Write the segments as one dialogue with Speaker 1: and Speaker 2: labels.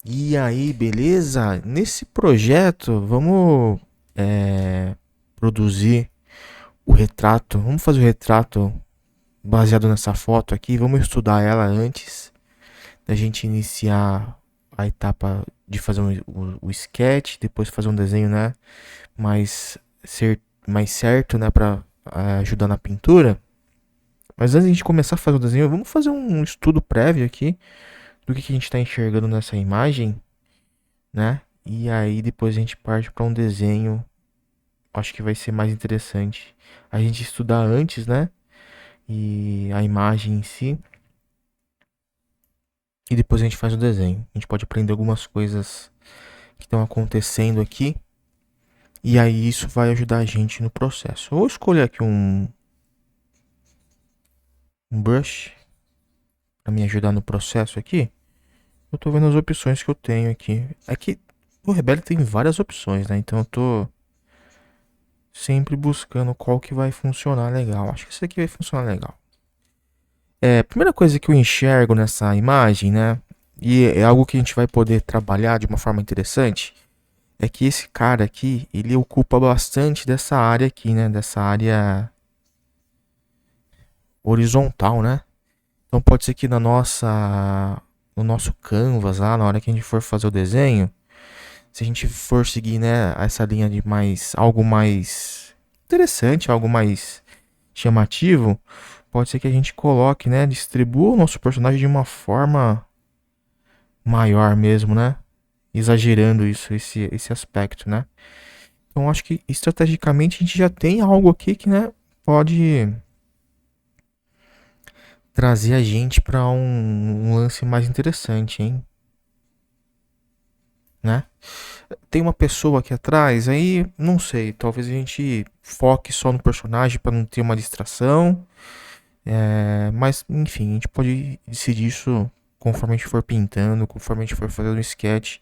Speaker 1: E aí, beleza? Nesse projeto, vamos produzir o retrato. Vamos fazer o retrato baseado nessa foto aqui. Vamos estudar ela antes da gente iniciar a etapa de fazer o sketch, depois fazer um desenho, né? Mais, mais certo, né? Para ajudar na pintura. Mas antes de a gente começar a fazer o desenho, vamos fazer um estudo prévio aqui do que a gente está enxergando nessa imagem, né? E aí depois a gente parte para um desenho. Acho que vai ser mais interessante a gente estudar antes, né? E a imagem em si. E depois a gente faz o desenho. A gente pode aprender algumas coisas que estão acontecendo aqui. E aí isso vai ajudar a gente no processo. Eu vou escolher aqui um brush para me ajudar no processo aqui. Eu tô vendo as opções que eu tenho aqui. Aqui o Rebelde tem várias opções, né? Então eu tô sempre buscando qual que vai funcionar legal. Acho que esse aqui vai funcionar legal. A primeira coisa que eu enxergo nessa imagem, né? E é algo que a gente vai poder trabalhar de uma forma interessante, é que esse cara aqui, ele ocupa bastante dessa área aqui, né? Dessa área horizontal, né? Então pode ser que no nosso canvas lá, na hora que a gente for fazer o desenho, se a gente for seguir, né, essa linha de algo mais interessante, algo mais chamativo, pode ser que a gente coloque, né, distribua o nosso personagem de uma forma maior mesmo, né? Exagerando esse aspecto, né? Então acho que estrategicamente a gente já tem algo aqui que, né, pode trazer a gente para um lance mais interessante, hein? Né? Tem uma pessoa aqui atrás, aí não sei, talvez a gente foque só no personagem para não ter uma distração. Mas enfim, a gente pode decidir isso conforme a gente for pintando, conforme a gente for fazendo o sketch.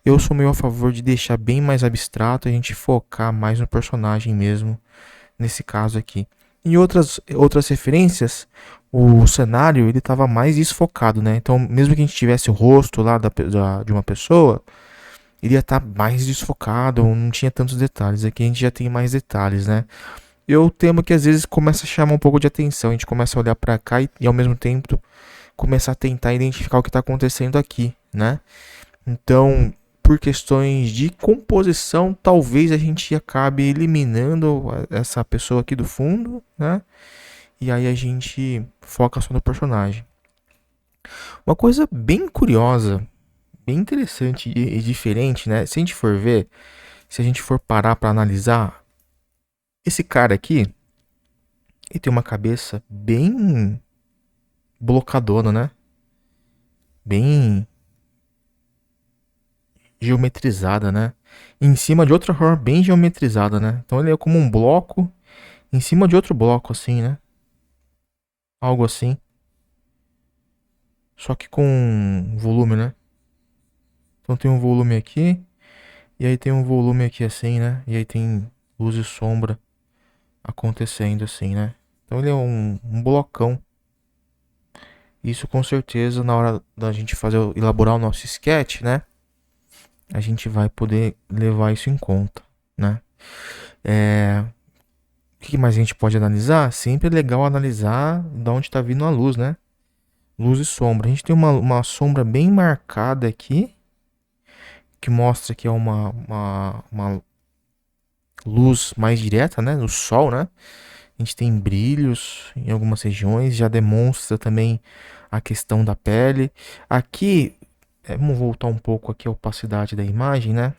Speaker 1: Eu sou meio a favor de deixar bem mais abstrato, a gente focar mais no personagem mesmo, nesse caso aqui. Em outras referências, o cenário ele estava mais desfocado, né? Então, mesmo que a gente tivesse o rosto lá de uma pessoa, ele ia estar mais desfocado, não tinha tantos detalhes. Aqui a gente já tem mais detalhes, né? Eu temo que às vezes começa a chamar um pouco de atenção, a gente começa a olhar para cá e ao mesmo tempo começar a tentar identificar o que está acontecendo aqui, né? Então, por questões de composição, talvez a gente acabe eliminando essa pessoa aqui do fundo, né? E aí a gente foca só no personagem. Uma coisa bem curiosa, bem interessante e diferente, né? Se a gente for ver, se a gente for parar para analisar, esse cara aqui, ele tem uma cabeça bem blocadona, né? Bem geometrizada, né? Em cima de outra forma bem geometrizada, né? Então ele é como um bloco em cima de outro bloco, assim, né? Algo assim. Só que com volume, né? Então tem um volume aqui, e aí tem um volume aqui assim, né? E aí tem luz e sombra acontecendo assim, né? Então ele é um blocão. Isso com certeza na hora da gente fazer elaborar o nosso sketch, né? A gente vai poder levar isso em conta, né? O que mais a gente pode analisar? Sempre é legal analisar de onde está vindo a luz, né? Luz e sombra. A gente tem uma sombra bem marcada aqui, que mostra que é uma luz mais direta, né? Do sol, né? A gente tem brilhos em algumas regiões, já demonstra também a questão da pele. Aqui, vamos voltar um pouco aqui a opacidade da imagem, né?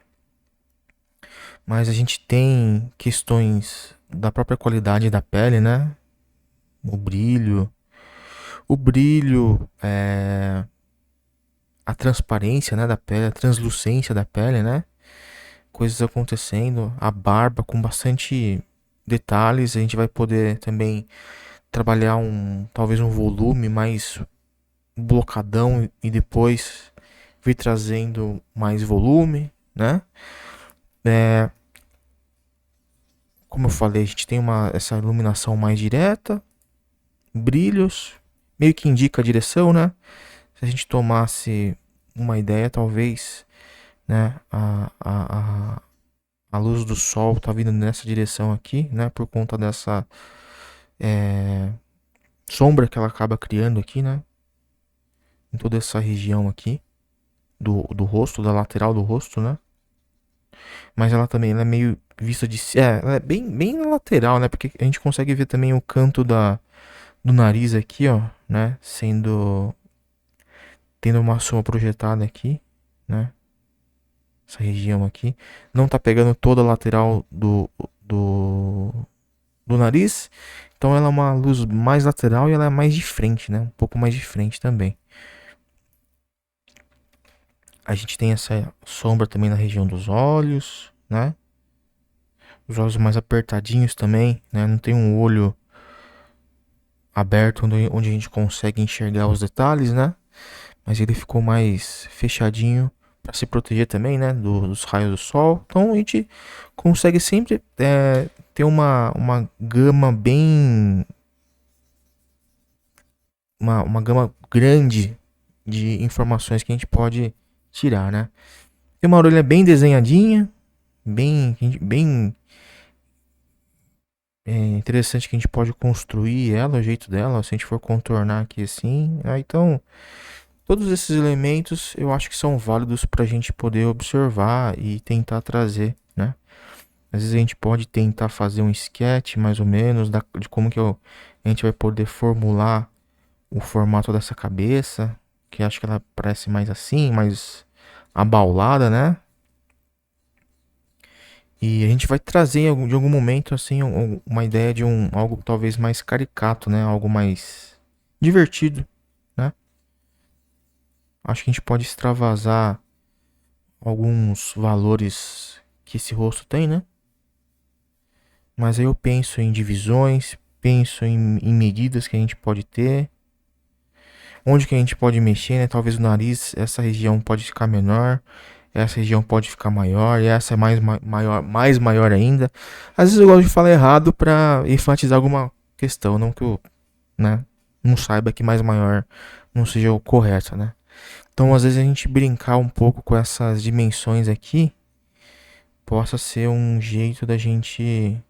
Speaker 1: Mas a gente tem questões da própria qualidade da pele, né? O brilho. O brilho, a transparência, né, da pele, a translucência da pele, né? Coisas acontecendo, a barba com bastante detalhes, a gente vai poder também trabalhar talvez um volume mais blocadão e depois vir trazendo mais volume, né? É, como eu falei, a gente tem essa iluminação mais direta, brilhos, meio que indica a direção, né? Se a gente tomasse uma ideia, talvez, né, a luz do sol tá vindo nessa direção aqui, né, por conta dessa é, sombra que ela acaba criando aqui, né, em toda essa região aqui do rosto, da lateral do rosto, né. Mas ela também ela é meio vista de ela é bem na lateral, né, porque a gente consegue ver também o canto do nariz aqui, ó, né, sendo tendo uma sombra projetada aqui, né, essa região aqui. Não tá pegando toda a lateral do, do nariz. Então ela é uma luz mais lateral e ela é mais de frente, né? Um pouco mais de frente também. A gente tem essa sombra também na região dos olhos, né? Os olhos mais apertadinhos também, né? Não tem um olho aberto onde a gente consegue enxergar os detalhes, né? Mas ele ficou mais fechadinho para se proteger também, né? Dos raios do sol. Então a gente consegue sempre ter uma gama bem. Uma gama grande de informações que a gente pode tirar, né? Tem uma orelha bem desenhadinha, bem interessante que a gente pode construir ela, o jeito dela, se a gente for contornar aqui assim. Então, todos esses elementos eu acho que são válidos para a gente poder observar e tentar trazer, né? Às vezes a gente pode tentar fazer um sketch mais ou menos de como que a gente vai poder formular o formato dessa cabeça, que acho que ela parece mais assim, mais abaulada, né? E a gente vai trazer de algum momento assim uma ideia de algo talvez mais caricato, né? Algo mais divertido, né? Acho que a gente pode extravasar alguns valores que esse rosto tem, né? Mas aí eu penso em divisões, penso em medidas que a gente pode ter, onde que a gente pode mexer, né? Talvez o nariz, essa região pode ficar menor, essa região pode ficar maior, e essa é mais maior ainda. Às vezes eu gosto de falar errado para enfatizar alguma questão, não que eu, né, não saiba que mais maior não seja o correto, né? Então, às vezes a gente brincar um pouco com essas dimensões aqui possa ser um jeito da gente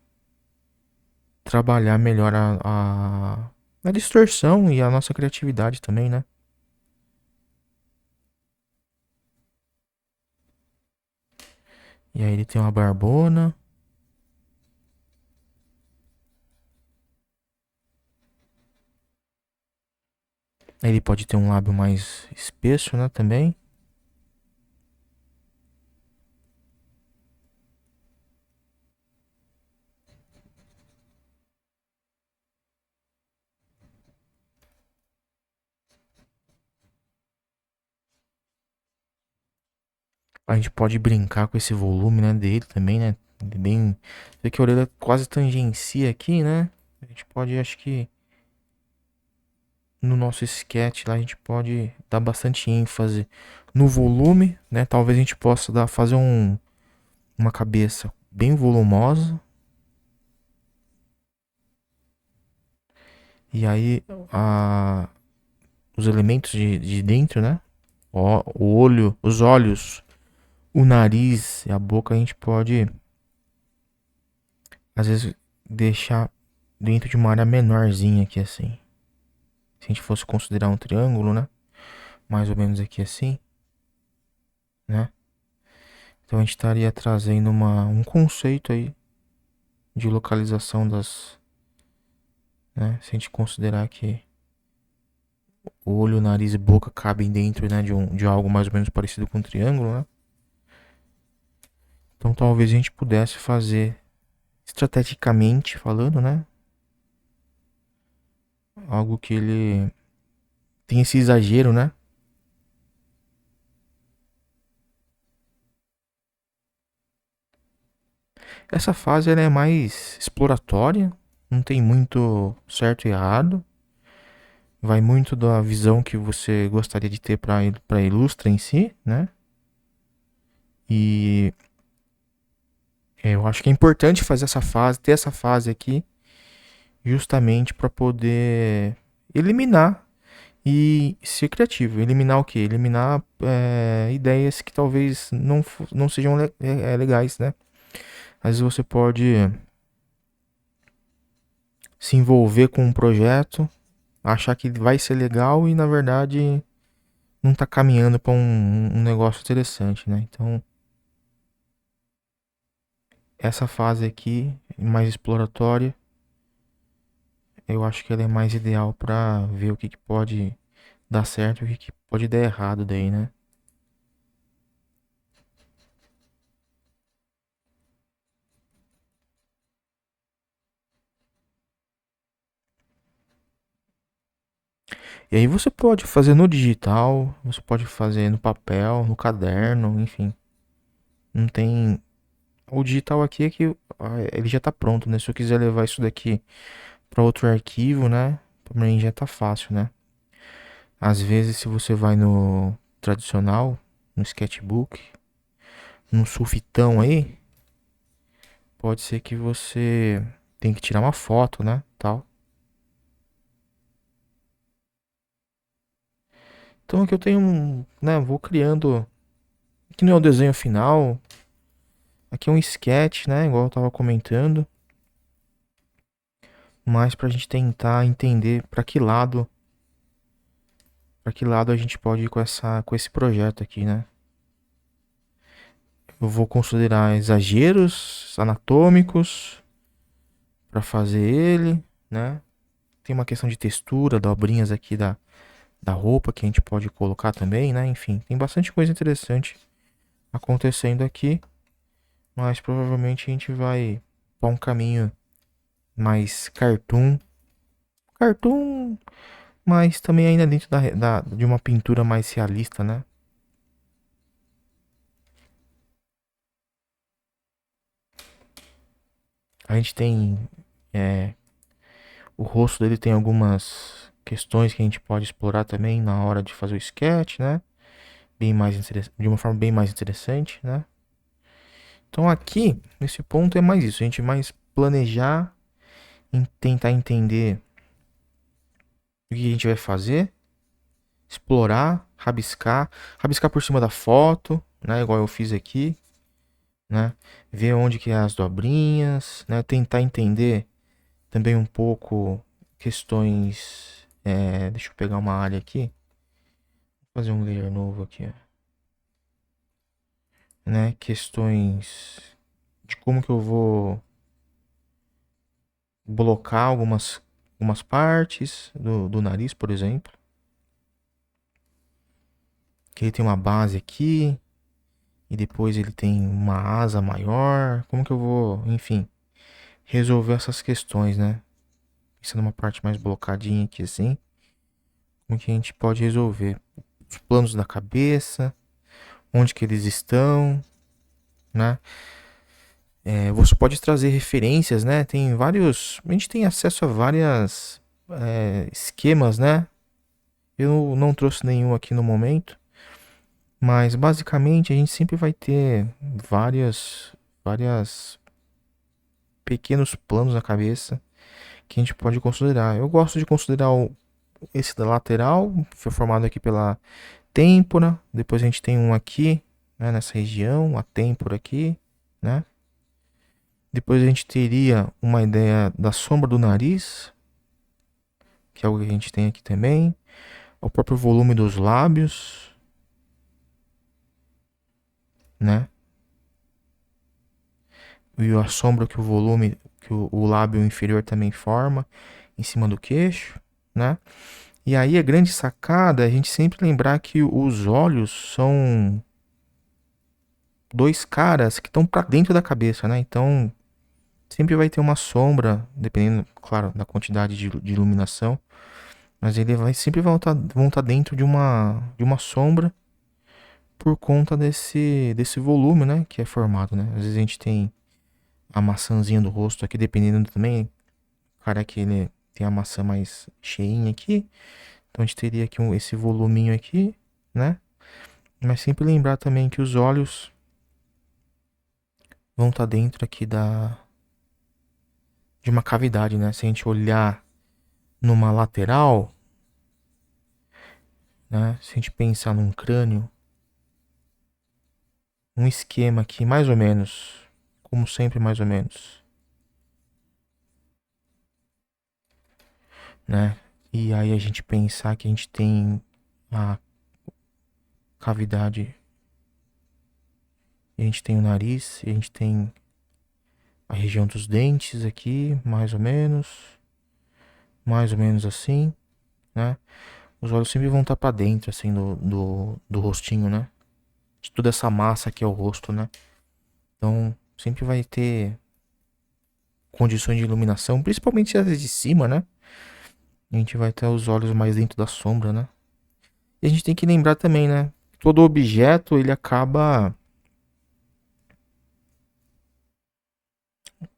Speaker 1: trabalhar melhor a distorção e a nossa criatividade também, né? E aí ele tem uma barbona. Ele pode ter um lábio mais espesso, né, também. A gente pode brincar com esse volume, né, dele também, né? Bem, vê que a orelha quase tangencia aqui, né? A gente pode, acho que no nosso sketch lá a gente pode dar bastante ênfase no volume, né? Talvez a gente possa fazer uma cabeça bem volumosa. E aí os elementos de dentro, né? O olho, os olhos, o nariz e a boca a gente pode às vezes deixar dentro de uma área menorzinha aqui assim. Se a gente fosse considerar um triângulo, né? Mais ou menos aqui assim, né? Então a gente estaria trazendo um conceito aí de localização né? Se a gente considerar que o olho, nariz e boca cabem dentro, né, de algo mais ou menos parecido com um triângulo, né? Então talvez a gente pudesse fazer estrategicamente falando, né? Algo que ele tem esse exagero, né? Essa fase ela é mais exploratória, não tem muito certo e errado. Vai muito da visão que você gostaria de ter para Ilustra em si, né? E eu acho que é importante fazer essa fase, ter essa fase aqui, justamente para poder eliminar e ser criativo. Eliminar o quê? Eliminar ideias que talvez não sejam legais, né? Às vezes você pode se envolver com um projeto, achar que vai ser legal e na verdade não tá caminhando para um negócio interessante, né? Então, essa fase aqui, mais exploratória, eu acho que ela é mais ideal para ver o que, que pode dar certo e o que, que pode dar errado daí, né? E aí você pode fazer no digital, você pode fazer no papel, no caderno, enfim. Não tem. O digital aqui é que ele já tá pronto, né? Se eu quiser levar isso daqui para outro arquivo, né? Pra mim já tá fácil, né? Às vezes, se você vai no tradicional, no sketchbook, no sulfitão aí, pode ser que você tem que tirar uma foto, né? Tal. Então aqui eu tenho um, né? Vou criando. Aqui não é o desenho final. Aqui é um sketch, né? Igual eu tava comentando. Mas pra gente tentar entender para que lado a gente pode ir com esse projeto aqui, né? Eu vou considerar exageros anatômicos para fazer ele, né? Tem uma questão de textura, dobrinhas aqui da roupa que a gente pode colocar também, né? Enfim, tem bastante coisa interessante acontecendo aqui, mas provavelmente a gente vai para um caminho mais cartoon, mas também ainda dentro de uma pintura mais realista, né? A gente tem é, o rosto dele tem algumas questões que a gente pode explorar também na hora de fazer o sketch, né? De uma forma bem mais interessante, né? Então aqui, nesse ponto é mais isso, a gente mais planejar, tentar entender o que a gente vai fazer, explorar, rabiscar por cima da foto, né? Igual eu fiz aqui, né? Ver onde que é as dobrinhas, né? Tentar entender também um pouco questões. Deixa eu pegar uma área aqui, fazer um layer novo aqui, né? Questões de como que eu vou blocar algumas partes do nariz, por exemplo. Que ele tem uma base aqui e depois ele tem uma asa maior. Como que eu vou, enfim, resolver essas questões, né? Pensando numa parte mais blocadinha aqui assim. Como que a gente pode resolver? Os planos da cabeça, onde que eles estão, né? Você pode trazer referências, né? Tem vários. A gente tem acesso a várias esquemas, né? Eu não trouxe nenhum aqui no momento, mas basicamente a gente sempre vai ter várias pequenos planos na cabeça que a gente pode considerar. Eu gosto de considerar esse da lateral, foi formado aqui pela têmpora, depois a gente tem um aqui, né, nessa região, a têmpora aqui, né? Depois a gente teria uma ideia da sombra do nariz, que é algo que a gente tem aqui também, o próprio volume dos lábios, né? E a sombra que o volume, que o lábio inferior também forma em cima do queixo, né? E aí a grande sacada é a gente sempre lembrar que os olhos são dois caras que estão para dentro da cabeça, né? Então sempre vai ter uma sombra, dependendo, claro, da quantidade de iluminação, mas ele vai sempre vão tá dentro de uma sombra por conta desse volume, né, que é formado, né? Às vezes a gente tem a maçãzinha do rosto aqui, dependendo também, o cara que ele tem a maçã mais cheinha aqui, então a gente teria aqui esse voluminho aqui, né? Mas sempre lembrar também que os olhos vão estar dentro aqui de uma cavidade, né? Se a gente olhar numa lateral, né? Se a gente pensar num crânio, um esquema aqui, mais ou menos, como sempre, mais ou menos, né? E aí a gente pensar que a gente tem a cavidade, a gente tem o nariz, a gente tem a região dos dentes aqui, mais ou menos assim, né? Os olhos sempre vão estar pra dentro, assim, do rostinho, né? De toda essa massa que é o rosto, né? Então, sempre vai ter condições de iluminação, principalmente as de cima, né? A gente vai ter os olhos mais dentro da sombra, né? E a gente tem que lembrar também, né? Todo objeto, ele acaba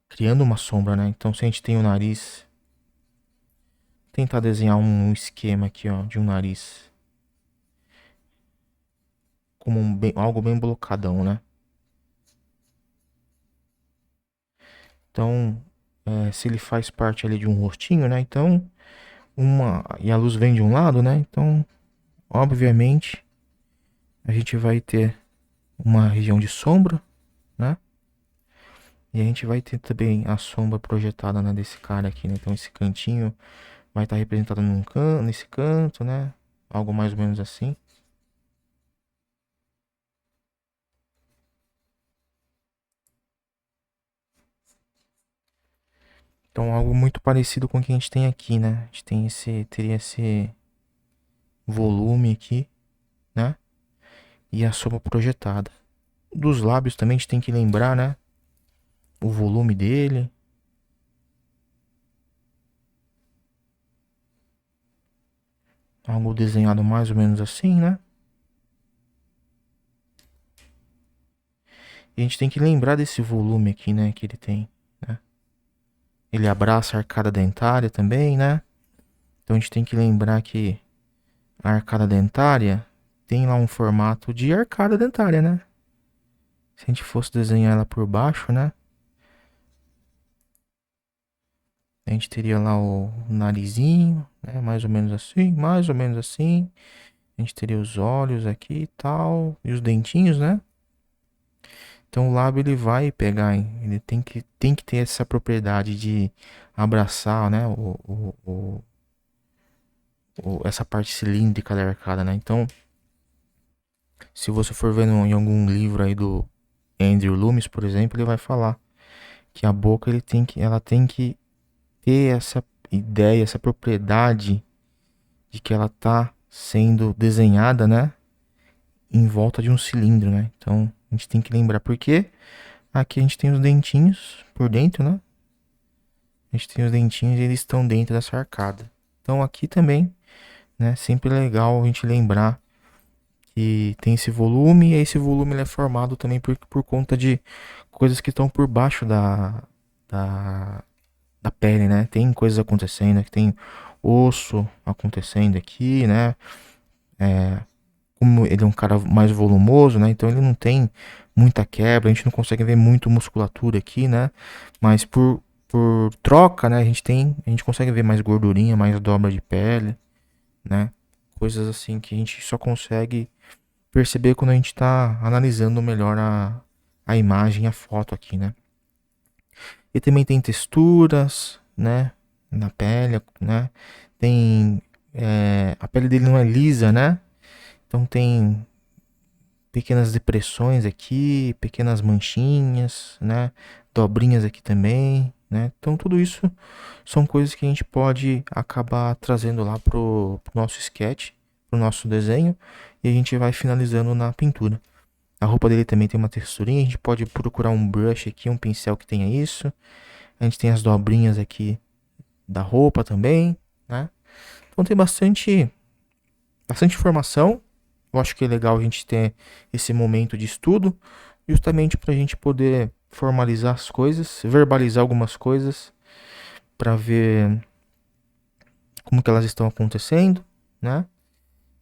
Speaker 1: criando uma sombra, né? Então, se a gente tem o nariz, tentar desenhar um esquema aqui, ó, de um nariz, como algo bem blocadão, né? Então, se ele faz parte ali de um rostinho, né? Então, e a luz vem de um lado, né? Então, obviamente, a gente vai ter uma região de sombra, né? E a gente vai ter também a sombra projetada, né, desse cara aqui, né? Então, esse cantinho vai estar representado nesse canto, né? Algo mais ou menos assim. Então, algo muito parecido com o que a gente tem aqui, né? A gente teria esse volume aqui, né? E a sombra projetada. Dos lábios também a gente tem que lembrar, né? O volume dele. Algo desenhado mais ou menos assim, né? E a gente tem que lembrar desse volume aqui, né? Que ele tem, né? Ele abraça a arcada dentária também, né? Então a gente tem que lembrar que a arcada dentária tem lá um formato de arcada dentária, né? Se a gente fosse desenhar ela por baixo, né? A gente teria lá o narizinho, né? Mais ou menos assim, mais ou menos assim. A gente teria os olhos aqui e tal, e os dentinhos, né? Então o lábio ele vai pegar, ele tem que ter essa propriedade de abraçar, né? Essa parte cilíndrica da arcada, né? Então, se você for vendo em algum livro aí do Andrew Loomis, por exemplo, ele vai falar que a boca ela tem que ter essa ideia, essa propriedade de que ela tá sendo desenhada, né? Em volta de um cilindro, né? Então, a gente tem que lembrar porque aqui a gente tem os dentinhos por dentro, né? A gente tem os dentinhos e eles estão dentro dessa arcada. Então aqui também, né? Sempre é legal a gente lembrar que tem esse volume e esse volume ele é formado também por conta de coisas que estão por baixo da, da pele, né? Tem coisas acontecendo, que tem osso acontecendo aqui, né? Como ele é um cara mais volumoso, né? Então ele não tem muita quebra, a gente não consegue ver muito musculatura aqui, né? Mas por troca, né? A gente consegue ver mais gordurinha, mais dobra de pele, né? Coisas assim que a gente só consegue perceber quando a gente tá analisando melhor a imagem, a foto aqui, né? E também tem texturas, né? Na pele, né? Tem a pele dele não é lisa, né? Então tem pequenas depressões aqui, pequenas manchinhas, né? Dobrinhas aqui também, né? Então tudo isso são coisas que a gente pode acabar trazendo lá pro nosso sketch, pro nosso desenho, e a gente vai finalizando na pintura. A roupa dele também tem uma texturinha, a gente pode procurar um brush aqui, um pincel que tenha isso. A gente tem as dobrinhas aqui da roupa também, né? Então tem bastante informação. Eu acho que é legal a gente ter esse momento de estudo, justamente para a gente poder formalizar as coisas, verbalizar algumas coisas, para ver como que elas estão acontecendo, né?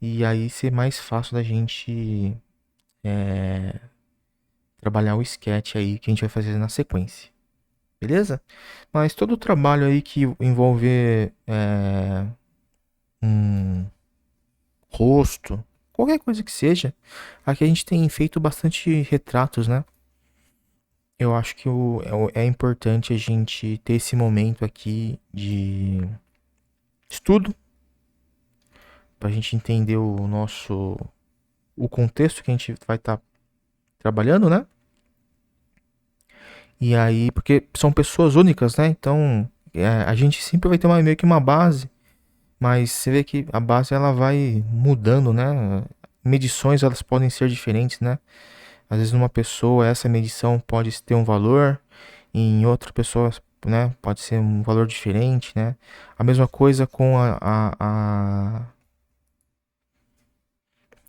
Speaker 1: E aí ser mais fácil da gente trabalhar o sketch aí que a gente vai fazer na sequência, beleza? Mas todo o trabalho aí que envolver um rosto, qualquer coisa que seja. Aqui a gente tem feito bastante retratos, né? Eu acho que é importante a gente ter esse momento aqui de estudo, pra gente entender o contexto que a gente vai estar trabalhando, né? E aí, porque são pessoas únicas, né? Então, a gente sempre vai ter meio que uma base, mas você vê que a base ela vai mudando, né? Medições elas podem ser diferentes, né? Às vezes numa pessoa essa medição pode ter um valor, e em outra pessoa, né, pode ser um valor diferente, né? A mesma coisa com a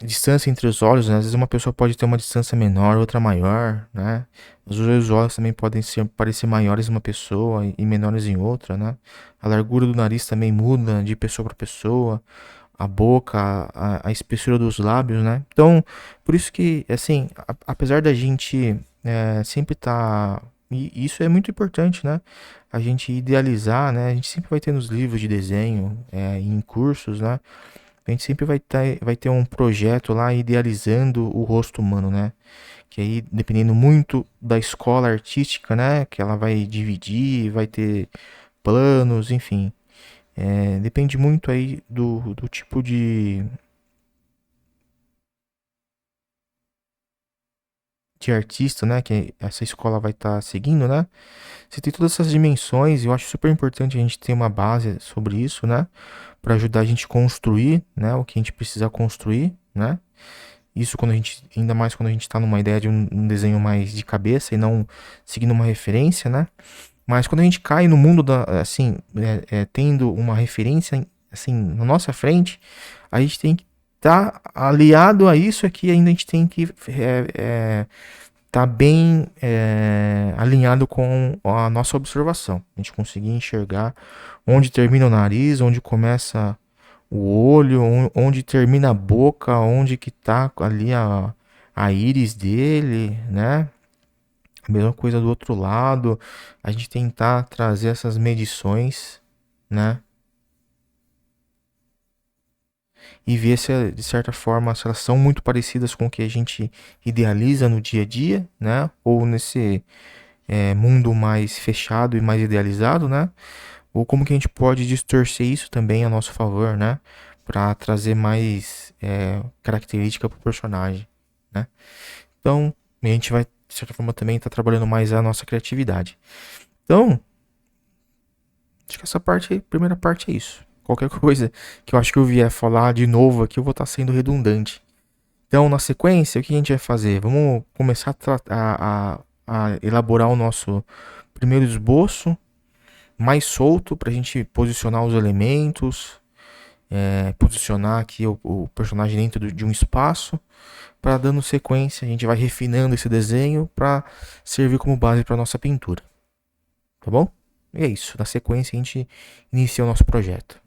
Speaker 1: distância entre os olhos, né? Às vezes uma pessoa pode ter uma distância menor, outra maior, né? Os dois olhos também podem parecer maiores em uma pessoa e menores em outra, né? A largura do nariz também muda de pessoa para pessoa, a boca, a espessura dos lábios, né? Então, por isso que, assim, apesar da gente sempre estar... E isso é muito importante, né? A gente idealizar, né? A gente sempre vai ter nos livros de desenho, em cursos, né? A gente sempre vai ter um projeto lá idealizando o rosto humano, né? Que aí, dependendo muito da escola artística, né? Que ela vai dividir, vai ter planos, enfim. Depende muito aí do tipo de artista, né? Que essa escola vai estar seguindo, né? Você tem todas essas dimensões e eu acho super importante a gente ter uma base sobre isso, né? Para ajudar a gente a construir, né? O que a gente precisa construir, né? Isso quando a gente, ainda mais quando a gente está numa ideia de um desenho mais de cabeça e não seguindo uma referência, né? Mas quando a gente cai no mundo da, assim, tendo uma referência, assim, na nossa frente, a gente tem que estar aliado a isso aqui, ainda a gente tem que tá bem alinhado com a nossa observação. A gente conseguir enxergar onde termina o nariz, onde começa o olho, onde termina a boca, onde que tá ali a íris dele, né? A mesma coisa do outro lado. A gente tentar trazer essas medições, né? E ver se de certa forma se elas são muito parecidas com o que a gente idealiza no dia a dia, né? Ou nesse mundo mais fechado e mais idealizado, né? Ou como que a gente pode distorcer isso também a nosso favor, né? Para trazer mais característica pro personagem, né? Então, a gente vai, de certa forma, também estar trabalhando mais a nossa criatividade. Então, acho que essa parte, primeira parte é isso. Qualquer coisa que eu acho que eu vier falar de novo aqui, eu vou estar sendo redundante. Então, na sequência, o que a gente vai fazer? Vamos começar a elaborar o nosso primeiro esboço mais solto para a gente posicionar os elementos, posicionar aqui o personagem dentro de um espaço, para dando sequência a gente vai refinando esse desenho para servir como base para nossa pintura, tá bom? E é isso, na sequência a gente inicia o nosso projeto.